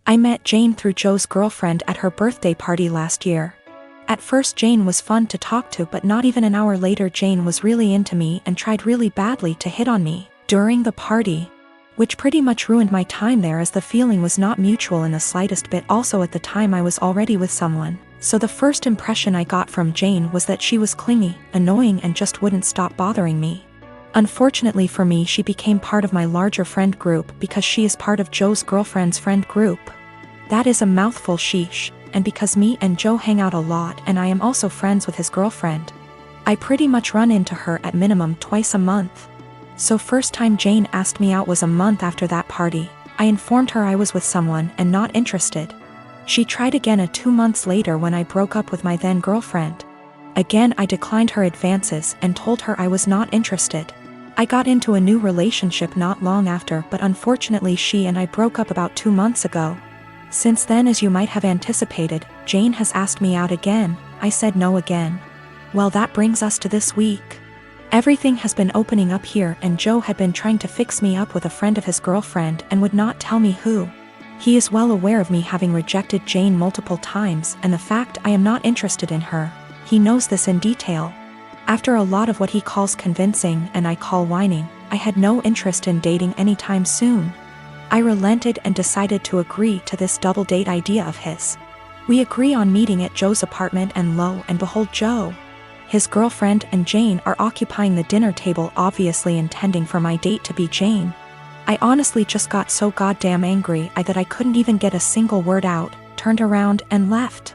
I met Jane through Joe's girlfriend at her birthday party last year. At first Jane was fun to talk to, but not even an hour later Jane was really into me and tried really badly to hit on me during the party, which pretty much ruined my time there as the feeling was not mutual in the slightest bit. Also at the time I was already with someone, so the first impression I got from Jane was that she was clingy, annoying, and just wouldn't stop bothering me. Unfortunately for me, she became part of my larger friend group because she is part of Joe's girlfriend's friend group. That is a mouthful, sheesh. And because me and Joe hang out a lot and I am also friends with his girlfriend, I pretty much run into her at minimum twice a month. So first time Jane asked me out was a month after that party. I informed her I was with someone and not interested. She tried again 2 months later when I broke up with my then girlfriend. Again I declined her advances and told her I was not interested. I got into a new relationship not long after, but unfortunately she and I broke up about 2 months ago. Since then, as you might have anticipated, Jane has asked me out again. I said no again. Well, that brings us to this week. Everything has been opening up here, and Joe had been trying to fix me up with a friend of his girlfriend and would not tell me who. He is well aware of me having rejected Jane multiple times and the fact I am not interested in her. He knows this in detail. After a lot of what he calls convincing and I call whining, I had no interest in dating anytime soon. I relented and decided to agree to this double date idea of his. We agree on meeting at Joe's apartment, and lo and behold, Joe, his girlfriend, and Jane are occupying the dinner table, obviously intending for my date to be Jane. I honestly just got so goddamn angry that I couldn't even get a single word out, turned around and left.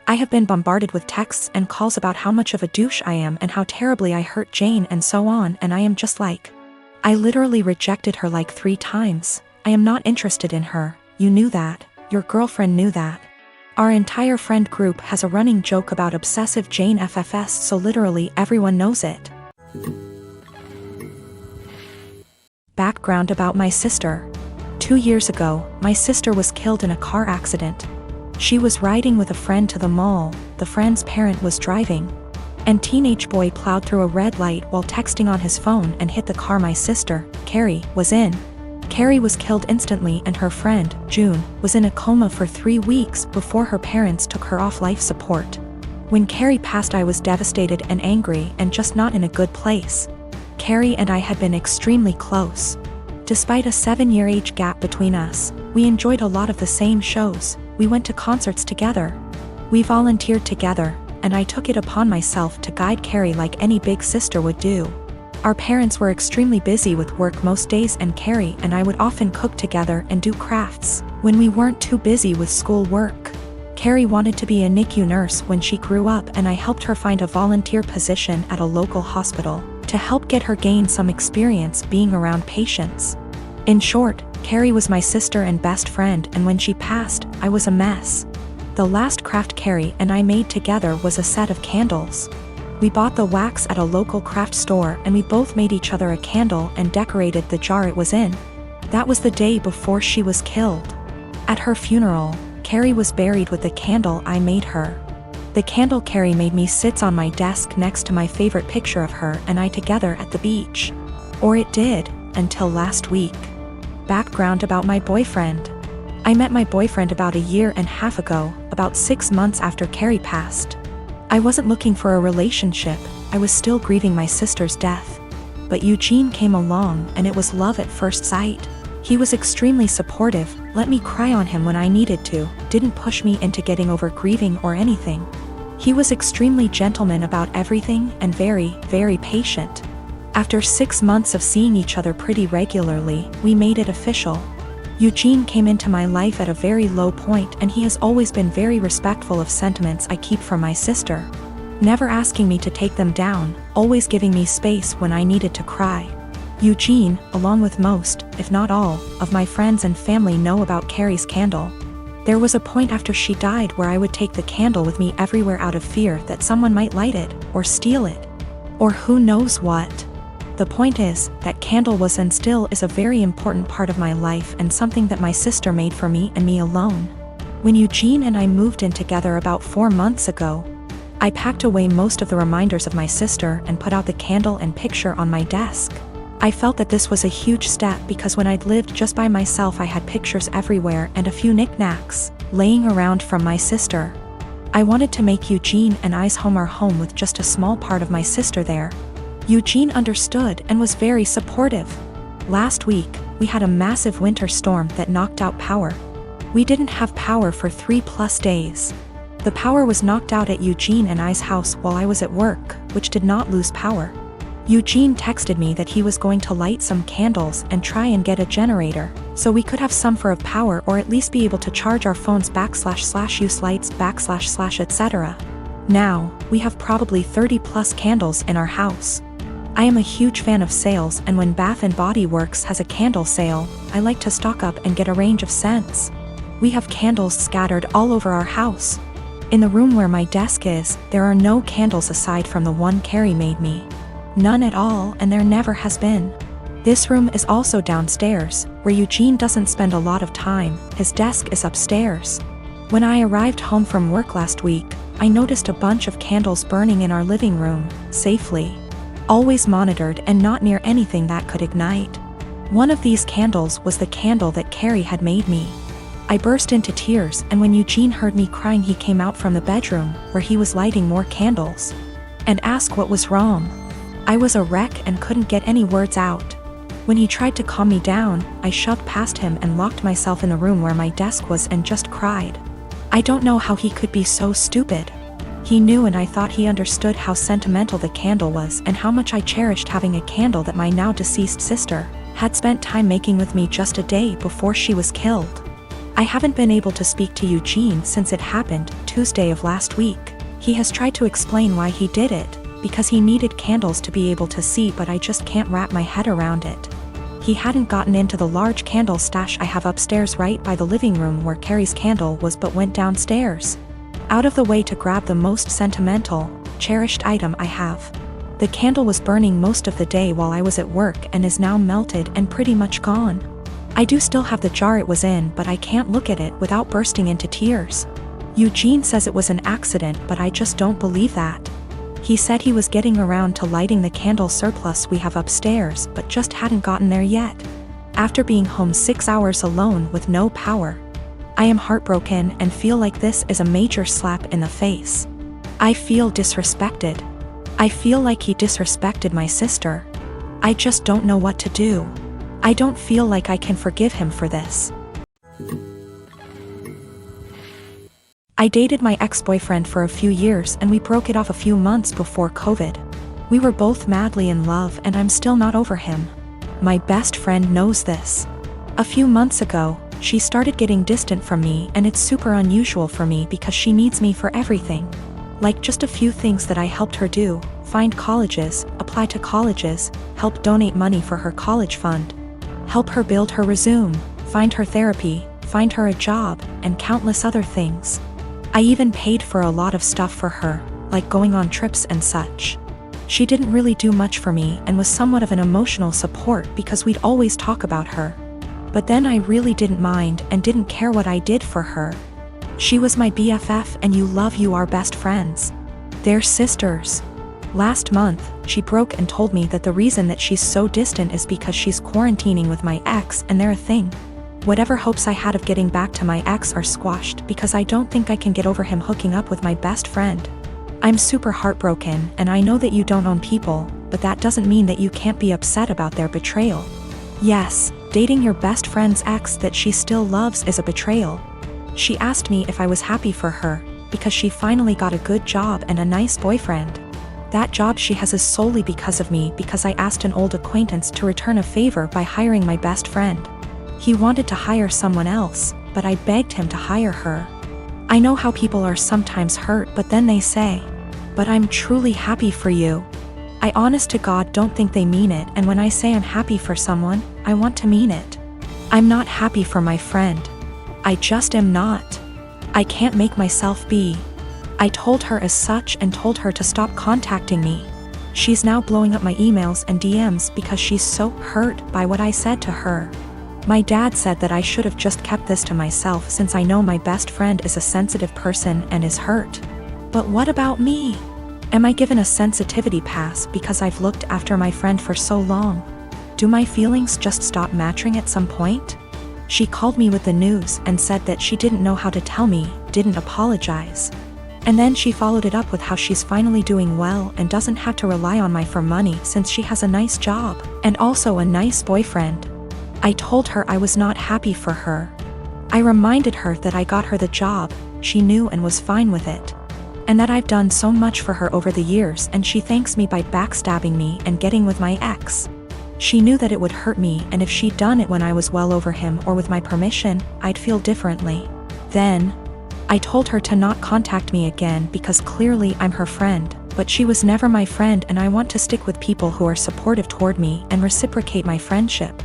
I have been bombarded with texts and calls about how much of a douche I am and how terribly I hurt Jane and so on, and I am just like, I literally rejected her like 3 times. I am not interested in her. You knew that. Your girlfriend knew that. Our entire friend group has a running joke about obsessive Jane FFS, so literally everyone knows it. Background about my sister. 2 years ago, my sister was killed in a car accident. She was riding with a friend to the mall, the friend's parent was driving, and teenage boy plowed through a red light while texting on his phone and hit the car my sister, Carrie, was in. Carrie was killed instantly, and her friend, June, was in a coma for 3 weeks before her parents took her off life support. When Carrie passed, I was devastated and angry and just not in a good place. Carrie and I had been extremely close. Despite a 7-year age gap between us, we enjoyed a lot of the same shows, we went to concerts together. We volunteered together, and I took it upon myself to guide Carrie like any big sister would do. Our parents were extremely busy with work most days, and Carrie and I would often cook together and do crafts when we weren't too busy with school work. Carrie wanted to be a NICU nurse when she grew up, and I helped her find a volunteer position at a local hospital to help get her gain some experience being around patients. In short, Carrie was my sister and best friend, and when she passed, I was a mess. The last craft Carrie and I made together was a set of candles. We bought the wax at a local craft store, and we both made each other a candle and decorated the jar it was in. That was the day before she was killed. At her funeral, Carrie was buried with the candle I made her. The candle Carrie made me sits on my desk next to my favorite picture of her and I together at the beach. Or it did, until last week. Background about my boyfriend. I met my boyfriend about 1.5 years ago, about 6 months after Carrie passed. I wasn't looking for a relationship, I was still grieving my sister's death. But Eugene came along, and it was love at first sight. He was extremely supportive, let me cry on him when I needed to, didn't push me into getting over grieving or anything. He was extremely gentleman about everything and very, very patient. After 6 months of seeing each other pretty regularly, we made it official. Eugene came into my life at a very low point, and he has always been very respectful of sentiments I keep from my sister. Never asking me to take them down, always giving me space when I needed to cry. Eugene, along with most, if not all, of my friends and family know about Carrie's candle. There was a point after she died where I would take the candle with me everywhere out of fear that someone might light it, or steal it. Or who knows what. The point is, that candle was and still is a very important part of my life and something that my sister made for me and me alone. When Eugene and I moved in together about 4 months ago, I packed away most of the reminders of my sister and put out the candle and picture on my desk. I felt that this was a huge step because when I'd lived just by myself I had pictures everywhere and a few knickknacks laying around from my sister. I wanted to make Eugene and I's home our home with just a small part of my sister there. Eugene understood and was very supportive. Last week, we had a massive winter storm that knocked out power. We didn't have power for 3+ days. The power was knocked out at Eugene and I's house while I was at work, which did not lose power. Eugene texted me that he was going to light some candles and try and get a generator, so we could have some for of power or at least be able to charge our phones / use lights / etc. Now, we have probably 30+ candles in our house. I am a huge fan of sales, and when Bath & Body Works has a candle sale, I like to stock up and get a range of scents. We have candles scattered all over our house. In the room where my desk is, there are no candles aside from the one Carrie made me. None at all, and there never has been. This room is also downstairs, where Eugene doesn't spend a lot of time. His desk is upstairs. When I arrived home from work last week, I noticed a bunch of candles burning in our living room, safely. Always monitored and not near anything that could ignite. One of these candles was the candle that Carrie had made me. I burst into tears, and when Eugene heard me crying he came out from the bedroom, where he was lighting more candles, and asked what was wrong. I was a wreck and couldn't get any words out. When he tried to calm me down, I shoved past him and locked myself in the room where my desk was and just cried. I don't know how he could be so stupid. He knew, and I thought he understood how sentimental the candle was and how much I cherished having a candle that my now deceased sister had spent time making with me just a day before she was killed. I haven't been able to speak to Eugene since it happened, Tuesday of last week. He has tried to explain why he did it, because he needed candles to be able to see, but I just can't wrap my head around it. He hadn't gotten into the large candle stash I have upstairs right by the living room where Carrie's candle was, but went downstairs, out of the way to grab the most sentimental, cherished item I have. The candle was burning most of the day while I was at work and is now melted and pretty much gone. I do still have the jar it was in, but I can't look at it without bursting into tears. Eugene says it was an accident, but I just don't believe that. He said he was getting around to lighting the candle surplus we have upstairs, but just hadn't gotten there yet. After being home 6 hours alone with no power. I am heartbroken and feel like this is a major slap in the face. I feel disrespected. I feel like he disrespected my sister. I just don't know what to do. I don't feel like I can forgive him for this. I dated my ex-boyfriend for a few years and we broke it off a few months before COVID. We were both madly in love and I'm still not over him. My best friend knows this. A few months ago, she started getting distant from me, and it's super unusual for me because she needs me for everything. Like just a few things that I helped her do: find colleges, apply to colleges, help donate money for her college fund, help her build her resume, find her therapy, find her a job, and countless other things. I even paid for a lot of stuff for her, like going on trips and such. She didn't really do much for me and was somewhat of an emotional support because we'd always talk about her. But then I really didn't mind and didn't care what I did for her. She was my BFF, and you are best friends. They're sisters. Last month, she broke and told me that the reason that she's so distant is because she's quarantining with my ex and they're a thing. Whatever hopes I had of getting back to my ex are squashed because I don't think I can get over him hooking up with my best friend. I'm super heartbroken, and I know that you don't own people, but that doesn't mean that you can't be upset about their betrayal. Yes, dating your best friend's ex that she still loves is a betrayal. She asked me if I was happy for her, because she finally got a good job and a nice boyfriend. That job she has is solely because of me, because I asked an old acquaintance to return a favor by hiring my best friend. He wanted to hire someone else, but I begged him to hire her. I know how people are sometimes hurt, but then they say, "But I'm truly happy for you." I honest to God don't think they mean it, and when I say I'm happy for someone, I want to mean it. I'm not happy for my friend. I just am not. I can't make myself be. I told her as such and told her to stop contacting me. She's now blowing up my emails and DMs because she's so hurt by what I said to her. My dad said that I should have just kept this to myself since I know my best friend is a sensitive person and is hurt. But what about me? Am I given a sensitivity pass because I've looked after my friend for so long? Do my feelings just stop matching at some point? She called me with the news and said that she didn't know how to tell me, didn't apologize. And then she followed it up with how she's finally doing well and doesn't have to rely on me for money since she has a nice job, and also a nice boyfriend. I told her I was not happy for her. I reminded her that I got her the job, she knew and was fine with it. And that I've done so much for her over the years, and she thanks me by backstabbing me and getting with my ex. She knew that it would hurt me, and if she'd done it when I was well over him or with my permission, I'd feel differently. Then, I told her to not contact me again because clearly I'm her friend, but she was never my friend, and I want to stick with people who are supportive toward me and reciprocate my friendship.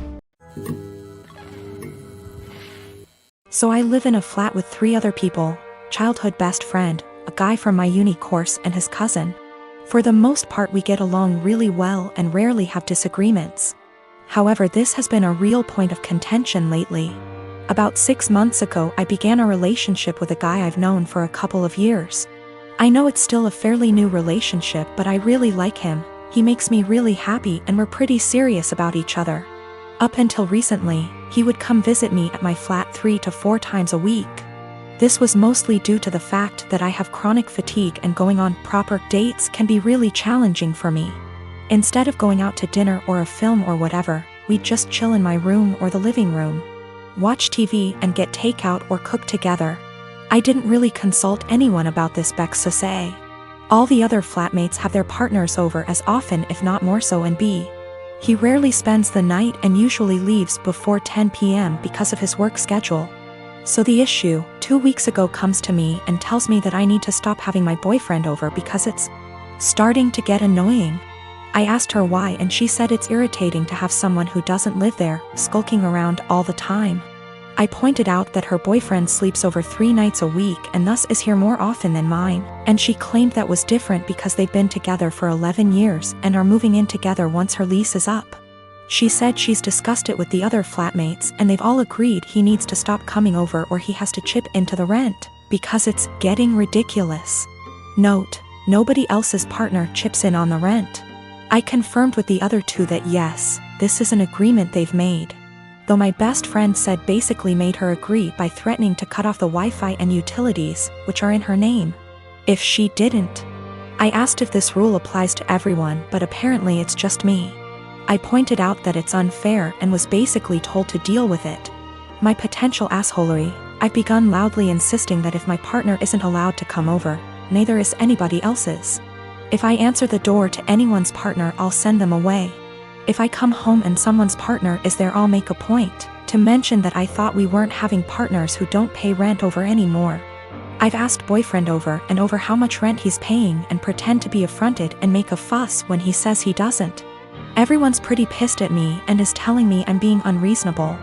So I live in a flat with 3 other people, childhood best friend, a guy from my uni course, and his cousin. For the most part we get along really well and rarely have disagreements. However, this has been a real point of contention lately. About 6 months ago I began a relationship with a guy I've known for a couple of years. I know it's still a fairly new relationship, but I really like him, he makes me really happy, and we're pretty serious about each other. Up until recently, he would come visit me at my flat 3 to 4 times a week. This was mostly due to the fact that I have chronic fatigue, and going on proper dates can be really challenging for me. Instead of going out to dinner or a film or whatever, we'd just chill in my room or the living room, watch TV and get takeout or cook together. I didn't really consult anyone about this, Bex say. All the other flatmates have their partners over as often, if not more so, and B, he rarely spends the night and usually leaves before 10 p.m. because of his work schedule. So the issue, 2 weeks ago, comes to me and tells me that I need to stop having my boyfriend over because it's starting to get annoying. I asked her why, and she said it's irritating to have someone who doesn't live there skulking around all the time. I pointed out that her boyfriend sleeps over 3 nights a week and thus is here more often than mine, and she claimed that was different because they've been together for 11 years and are moving in together once her lease is up. She said she's discussed it with the other flatmates and they've all agreed he needs to stop coming over or he has to chip into the rent, because it's getting ridiculous. Note, nobody else's partner chips in on the rent. I confirmed with the other 2 that yes, this is an agreement they've made. Though my best friend said basically made her agree by threatening to cut off the Wi-Fi and utilities, which are in her name, if she didn't. I asked if this rule applies to everyone, but apparently it's just me. I pointed out that it's unfair and was basically told to deal with it. My potential assholery, I've begun loudly insisting that if my partner isn't allowed to come over, neither is anybody else's. If I answer the door to anyone's partner, I'll send them away. If I come home and someone's partner is there, I'll make a point to mention that I thought we weren't having partners who don't pay rent over anymore. I've asked boyfriend over and over how much rent he's paying and pretend to be affronted and make a fuss when he says he doesn't. Everyone's pretty pissed at me and is telling me I'm being unreasonable.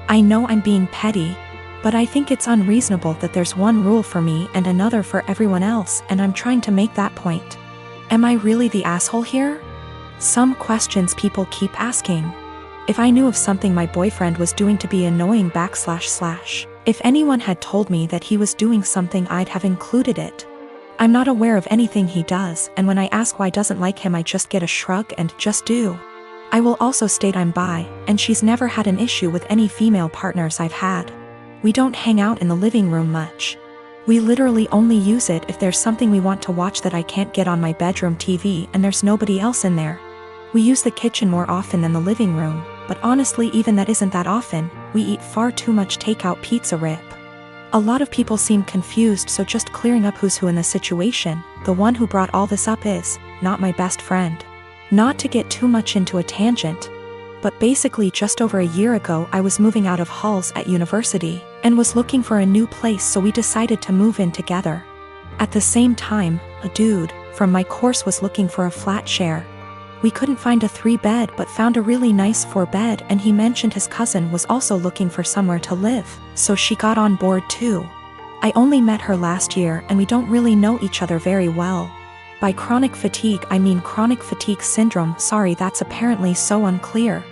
I know I'm being petty, but I think it's unreasonable that there's one rule for me and another for everyone else, and I'm trying to make that point. Am I really the asshole here? Some questions people keep asking. If I knew of something my boyfriend was doing to be annoying / if anyone had told me that he was doing something, I'd have included it. I'm not aware of anything he does, and when I ask why I doesn't like him, I just get a shrug and just do. I will also state I'm bi, and she's never had an issue with any female partners I've had. We don't hang out in the living room much. We literally only use it if there's something we want to watch that I can't get on my bedroom TV and there's nobody else in there. We use the kitchen more often than the living room, but honestly even that isn't that often. We eat far too much takeout pizza rip. A lot of people seem confused, so just clearing up who's who in the situation. The one who brought all this up is not my best friend. Not to get too much into a tangent, but basically just over a year ago I was moving out of halls at university and was looking for a new place, so we decided to move in together. At the same time, a dude from my course was looking for a flat share. We couldn't find a 3-bed but found a really nice 4-bed, and he mentioned his cousin was also looking for somewhere to live, so she got on board too. I only met her last year and we don't really know each other very well. By chronic fatigue I mean chronic fatigue syndrome. Sorry, that's apparently so unclear.